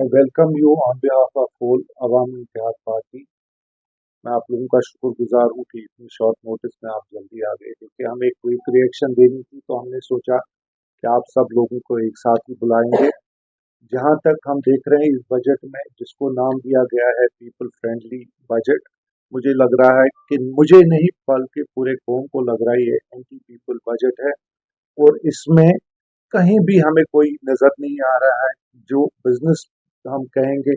I welcome you on behalf of whole Awami Ittehad Party। मैं आप लोगों का शुक्रगुजार हूँ कि इतनी शॉर्ट नोटिस में आप जल्दी आ गए। देखिए, हमें क्विक रिएक्शन देनी थी तो हमने सोचा कि आप सब लोगों को एक साथ ही बुलाएंगे। जहाँ तक हम देख रहे हैं इस बजट में, जिसको नाम दिया गया है पीपल फ्रेंडली बजट, मुझे लग रहा है कि मुझे नहीं बल्कि पूरे कौम को लग रहा है ये एंटी पीपल बजट है। और इसमें कहीं भी हमें कोई नजर नहीं आ रहा है जो बिजनेस हम कहेंगे,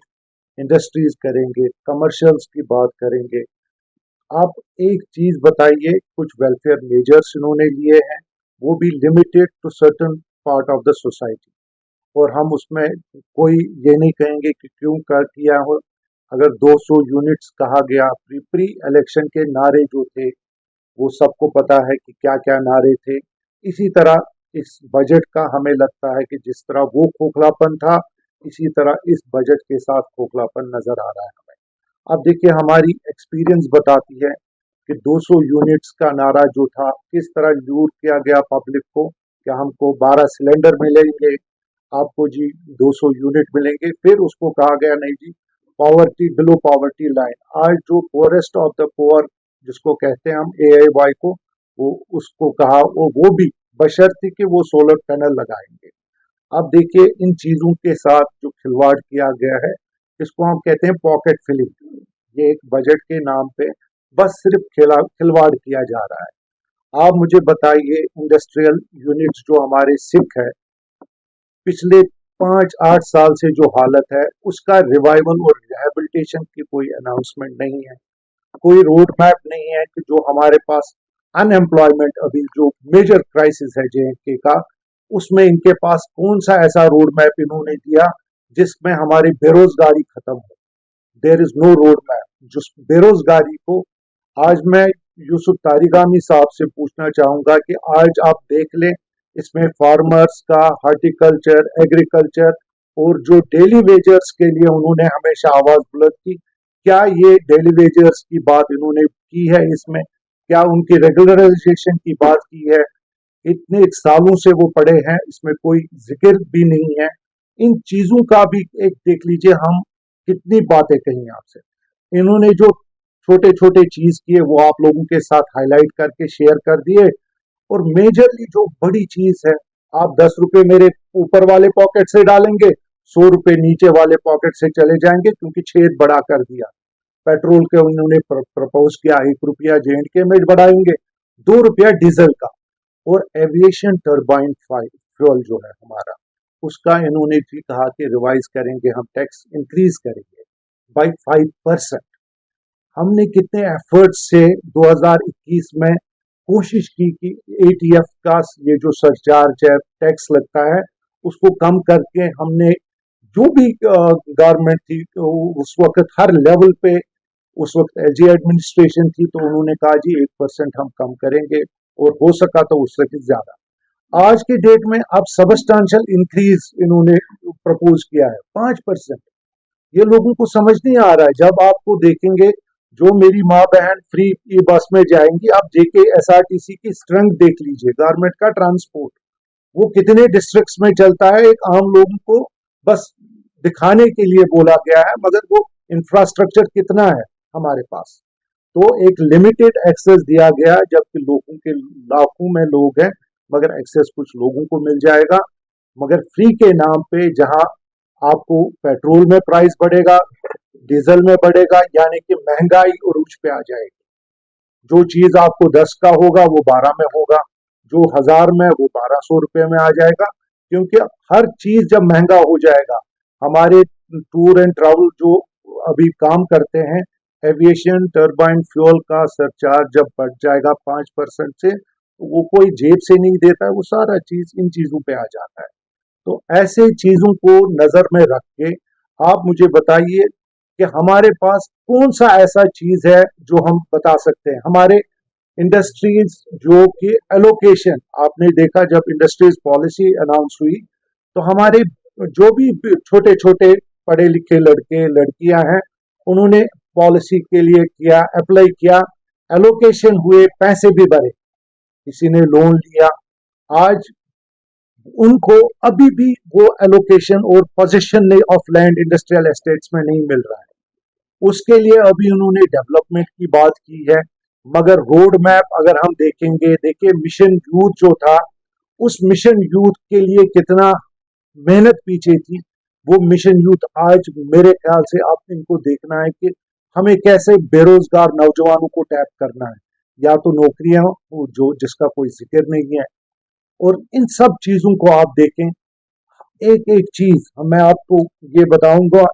इंडस्ट्रीज करेंगे, कमर्शियल्स की बात करेंगे। आप एक चीज बताइए, कुछ वेलफेयर मेजर्स इन्होंने लिए हैं, वो भी limited to certain part of the society, और हम उसमें कोई ये नहीं कहेंगे कि क्यों कर किया हो। अगर 200 यूनिट्स कहा गया, प्री इलेक्शन के नारे जो थे वो सबको पता है कि क्या क्या नारे थे। इसी तरह इस बजट का हमें लगता है कि जिस तरह वो खोखलापन था, इसी तरह इस बजट के साथ खोखलापन नजर आ रहा है हमें। अब देखिए, हमारी एक्सपीरियंस बताती है कि 200 यूनिट्स का नारा जो था, किस तरह लूट किया गया पब्लिक को। क्या हमको 12 सिलेंडर मिलेंगे, आपको जी 200 यूनिट मिलेंगे। फिर उसको कहा गया नहीं जी, पॉवर्टी बिलो पॉवर्टी लाइन। आज जो पोरेस्ट ऑफ द पोअर जिसको कहते हैं हम AIY को, वो उसको कहा, वो भी बशर्ते कि वो सोलर पैनल लगाएंगे। अब देखिए, इन चीजों के साथ जो खिलवाड़ किया गया है, इसको हम कहते हैं पॉकेट फिलिंग। ये एक बजट के नाम पे बस सिर्फ खिलवाड़ किया जा रहा है। आप मुझे बताइए, इंडस्ट्रियल यूनिट्स जो हमारे सिख है, पिछले 5-8 साल से जो हालत है, उसका रिवाइवल और रिहेबिलिटेशन की कोई अनाउंसमेंट नहीं है। कोई रोड मैप नहीं है कि जो हमारे पास अनएम्प्लॉयमेंट, अभी जो मेजर क्राइसिस है JNK का, उसमें इनके पास कौन सा ऐसा रोड मैप इन्होंने दिया जिसमें हमारी बेरोजगारी खत्म हो। There is no road map. जो बेरोजगारी को, आज मैं यूसुफ तारिगामी साहब से पूछना चाहूंगा कि आज आप देख लें, इसमें फार्मर्स का, हॉर्टिकल्चर, एग्रीकल्चर और जो डेली वेजर्स के लिए उन्होंने हमेशा आवाज बुलंद की, क्या ये डेली वेजर्स की बात इन्होंने की है इसमें? क्या उनकी रेगुलराइजेशन की बात की है? इतने सालों से वो पड़े हैं, इसमें कोई जिक्र भी नहीं है। इन चीजों का भी एक देख लीजिए, हम कितनी बातें कही आपसे। इन्होंने जो छोटे छोटे चीज किए वो आप लोगों के साथ हाईलाइट करके शेयर कर दिए, और मेजरली जो बड़ी चीज है, आप 10 रुपए मेरे ऊपर वाले पॉकेट से डालेंगे, 100 रुपए नीचे वाले पॉकेट से चले जाएंगे, क्योंकि छेद बड़ा कर दिया। पेट्रोल के उन्होंने प्रपोज किया, 1 रुपया JNK में बढ़ाएंगे, 2 रुपया डीजल का। और एविएशन टर्बाइन फ्यूल जो है हमारा, उसका इन्होंने भी कहा कि रिवाइज करेंगे, हम टैक्स इंक्रीज करेंगे बाई 5%। हमने कितने एफर्ट से 2021 में कोशिश की कि ATF का ये जो सरचार्ज है, टैक्स लगता है, उसको कम करके हमने जो भी गवर्नमेंट थी तो उस वक्त हर लेवल पे, उस वक्त LG एडमिनिस्ट्रेशन थी, तो उन्होंने कहा जी 1% हम कम करेंगे, और हो सका तो उससे भी ज्यादा। आज की डेट में अब सबस्टांशियल इंक्रीज इन्होंने प्रपोज किया है, 5%। ये लोगों को समझ नहीं आ रहा है। जब आपको देखेंगे, जो मेरी माँ बहन फ्री ई बस में जाएंगी, आप JK SRTC की स्ट्रेंथ देख लीजिए, गवर्नमेंट का ट्रांसपोर्ट, वो कितने डिस्ट्रिक्ट्स में चलता है। एक आम लोगों को बस दिखाने के लिए बोला गया है, मगर वो इंफ्रास्ट्रक्चर कितना है हमारे पास। तो एक लिमिटेड एक्सेस दिया गया, जबकि लोगों के लाखों में लोग हैं, मगर एक्सेस कुछ लोगों को मिल जाएगा। मगर फ्री के नाम पे जहां आपको पेट्रोल में प्राइस बढ़ेगा, डीजल में बढ़ेगा, यानी कि महंगाई उरूज पे आ जाएगी। जो चीज आपको 10 का होगा वो 12 में होगा, जो 1000 में वो 1200 रुपए में आ जाएगा। क्योंकि हर चीज जब महंगा हो जाएगा, हमारे टूर एंड ट्रैवल जो अभी काम करते हैं, एविएशन टर्बाइन फ्यूल का सरचार्ज जब बढ़ जाएगा 5% से, तो वो कोई जेब से नहीं देता है, वो सारा चीज इन चीजों पे आ जाता है। तो ऐसे चीजों को नजर में रख के आप मुझे बताइए कि हमारे पास कौन सा ऐसा चीज है जो हम बता सकते हैं। हमारे इंडस्ट्रीज जो कि एलोकेशन, आपने देखा जब इंडस्ट्रीज पॉलिसी अनाउंस हुई, तो हमारे जो भी छोटे छोटे पढ़े लिखे लड़के लड़कियां हैं, उन्होंने पॉलिसी के लिए किया, अप्लाई किया, एलोकेशन हुए, पैसे भी भरे, किसी ने लोन लिया। आज उनको अभी भी वो एलोकेशन और position of land industrial estates में नहीं मिल रहा है। उसके लिए अभी उन्होंने डेवलपमेंट की बात की है, मगर रोड मैप अगर हम देखेंगे, देखिए मिशन यूथ जो था, उस मिशन यूथ के लिए कितना मेहनत पीछे थी। वो मिशन यूथ आज मेरे ख्याल से आप इनको देखना है कि हमें कैसे बेरोजगार नौजवानों को टैप करना है, या तो नौकरियां जो जिसका कोई जिक्र नहीं है। और इन सब चीजों को आप देखें, एक एक चीज मैं आपको ये बताऊंगा।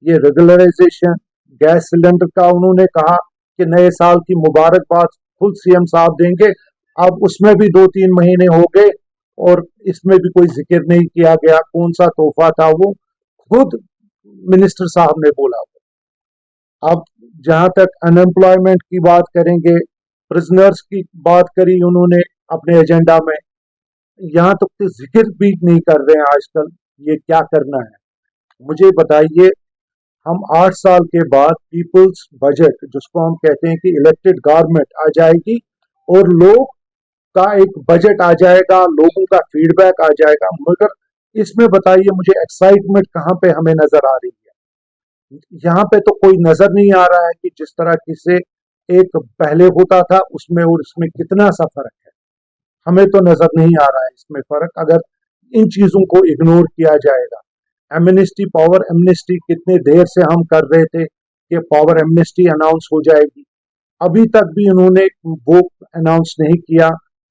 ये रेगुलराइजेशन गैस सिलेंडर का उन्होंने कहा कि नए साल की मुबारकबाद खुद सीएम साहब देंगे। अब उसमें भी 2-3 महीने हो गए और इसमें भी कोई जिक्र नहीं किया गया। कौन सा तोहफा था वो, खुद मिनिस्टर साहब ने बोला। अब जहां तक अनएम्प्लॉयमेंट की बात करेंगे, प्रिजनर्स की बात करी उन्होंने अपने एजेंडा में, यहाँ तक तो जिक्र भी नहीं कर रहे हैं आजकल। ये क्या करना है मुझे बताइए। हम 8 साल के बाद पीपल्स बजट, जिसको हम कहते हैं कि इलेक्टेड गवर्नमेंट आ जाएगी और लोग का एक बजट आ जाएगा, लोगों का फीडबैक आ जाएगा, मगर इसमें बताइए मुझे एक्साइटमेंट कहाँ पे हमें नजर आ रही है। यहाँ पे तो कोई नजर नहीं आ रहा है कि जिस तरह की से एक पहले होता था उसमें और इसमें कितना सा फर्क है। हमें तो नजर नहीं आ रहा है इसमें फर्क, अगर इन चीजों को इग्नोर किया जाएगा। एमनेस्टी, पावर एमनेस्टी कितने देर से हम कर रहे थे कि पावर एमनेस्टी अनाउंस हो जाएगी, अभी तक भी उन्होंने वो अनाउंस नहीं किया।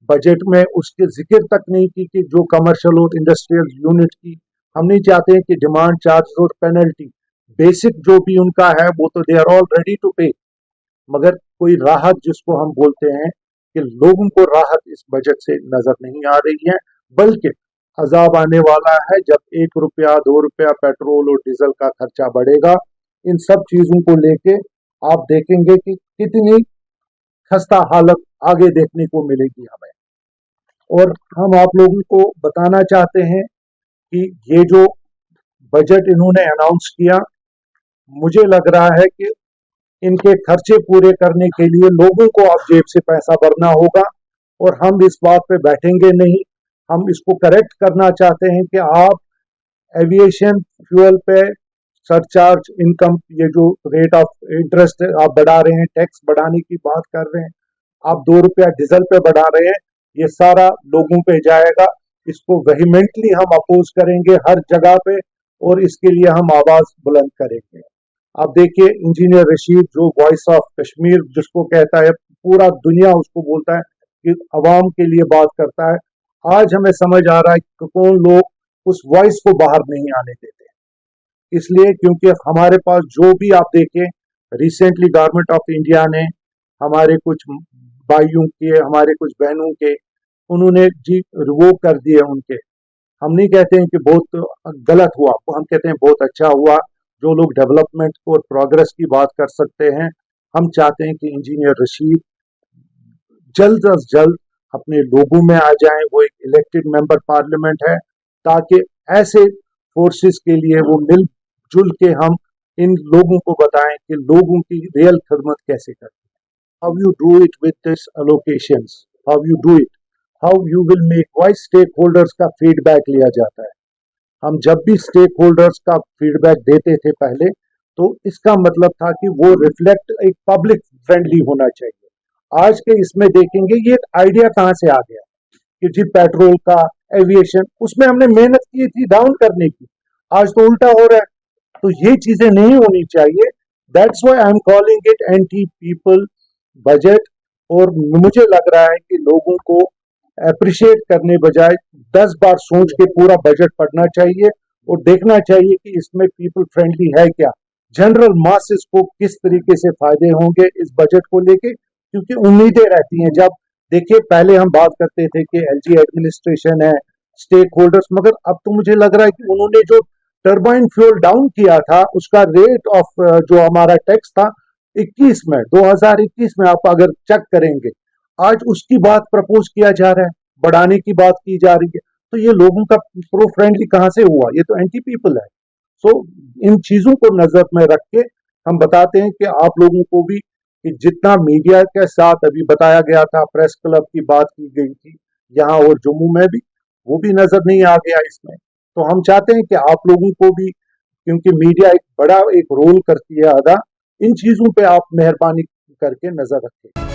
बजट में उसके जिक्र तक नहीं की कि जो कमर्शियल और इंडस्ट्रियल यूनिट की, हम नहीं चाहते हैं कि डिमांड चार्ज और पेनल्टी, बेसिक जो भी उनका है वो तो they are all ready to pay, मगर कोई राहत जिसको हम बोलते हैं कि लोगों को राहत इस बजट से नजर नहीं आ रही है। बल्कि अजाब आने वाला है जब 1 रुपया 2 रुपया पेट्रोल और डीजल का खर्चा बढ़ेगा। इन सब चीजों को लेके आप देखेंगे कि कितनी खस्ता हालत आगे देखने को मिलेगी हमें। और हम आप लोगों को बताना चाहते हैं कि ये जो बजट इन्होंने अनाउंस किया, मुझे लग रहा है कि इनके खर्चे पूरे करने के लिए लोगों को अब जेब से पैसा भरना होगा, और हम इस बात पे बैठेंगे नहीं। हम इसको करेक्ट करना चाहते हैं कि आप एविएशन फ्यूल पे सरचार्ज इनकम, ये जो रेट ऑफ इंटरेस्ट आप बढ़ा रहे हैं, टैक्स बढ़ाने की बात कर रहे हैं, आप 2 रुपया डीजल पे बढ़ा रहे हैं, ये सारा लोगों पे जाएगा। इसको वेहिमेंटली हम अपोज करेंगे हर जगह पे, और इसके लिए हम आवाज बुलंद करेंगे। आप देखिए इंजीनियर रशीद जो वॉइस ऑफ कश्मीर जिसको कहता है, पूरा दुनिया उसको बोलता है कि अवाम के लिए बात करता है। आज हमें समझ आ रहा है कि कौन लोग उस वॉइस को बाहर नहीं आने देते। इसलिए क्योंकि हमारे पास जो भी आप देखें, रिसेंटली गवर्नमेंट ऑफ इंडिया ने हमारे कुछ भाइयों के, हमारे कुछ बहनों के, उन्होंने जी रिवोक कर दिए उनके। हम नहीं कहते हैं कि बहुत गलत हुआ, हम कहते हैं बहुत अच्छा हुआ। जो लोग डेवलपमेंट और प्रोग्रेस की बात कर सकते हैं, हम चाहते हैं कि इंजीनियर रशीद जल्द अज जल्द अपने लोगों में आ जाएं। वो एक इलेक्टेड मेंबर पार्लियामेंट है, ताकि ऐसे फोर्सेस के लिए वो मिलजुल के हम इन लोगों को बताएं कि लोगों की रियल खिदमत कैसे करते हैं। How you do it with this allocations, how you do it, how you will make, why stake holders का फीडबैक लिया जाता है। हम जब भी स्टेक होल्डर्स का फीडबैक देते थे पहले, तो इसका मतलब था कि वो रिफ्लेक्ट एक पब्लिक फ्रेंडली होना चाहिए। आज के इसमें देखेंगे ये आइडिया कहां से आ गया कि जी पेट्रोल का, एविएशन, उसमें हमने मेहनत की थी डाउन करने की, आज तो उल्टा हो रहा है। तो ये चीजें नहीं होनी चाहिए। That's why I am calling it anti people budget. और मुझे लग रहा है कि लोगों को अप्रिशिएट करने बजाय 10 बार सोच के पूरा बजट पढ़ना चाहिए और देखना चाहिए कि इसमें पीपल फ्रेंडली है क्या, जनरल मासेस को किस तरीके से फायदे होंगे इस बजट को लेके। क्योंकि उम्मीदें रहती हैं, जब देखिए पहले हम बात करते थे कि एलजी एडमिनिस्ट्रेशन है, स्टेक होल्डर्स, मगर अब तो मुझे लग रहा है कि उन्होंने जो टर्बाइन फ्यूल डाउन किया था, उसका रेट ऑफ जो हमारा टैक्स था 21 में, 2021 में आप अगर चेक करेंगे, आज उसकी बात प्रपोज किया जा रहा है, बढ़ाने की बात की जा रही है। तो ये लोगों का प्रो फ्रेंडली कहां से हुआ, ये तो एंटी पीपल है। सो इन चीजों को नजर में रख के हम बताते हैं कि आप लोगों को भी, कि जितना मीडिया के साथ अभी बताया गया था, प्रेस क्लब की बात की गई थी यहाँ और जम्मू में भी, वो भी नजर नहीं आ गया इसमें। तो हम चाहते हैं कि आप लोगों को भी, क्योंकि मीडिया एक बड़ा एक रोल करती है अदा, इन चीजों पे आप मेहरबानी करके नजर रखें।